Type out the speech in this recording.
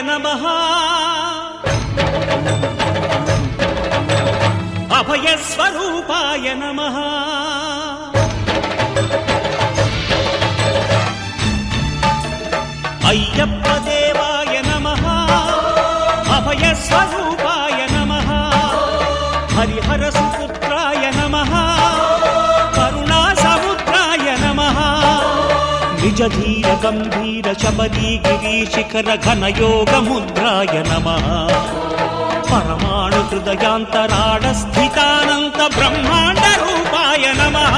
नमः अभयस्वरूपाय नमः अय्यप्पदेवाय नमः अभयस्वरूपाय नमः हरिहरसुपुत्राय नमः करुणासमुद्राय नमः निजधीर गम्भीर शबरी गिरीशिखर घनयोगमुद्राय नमः परमाणु हृदयान्तराळ स्थितानन्त ब्रह्माण्ड रूपाय नमः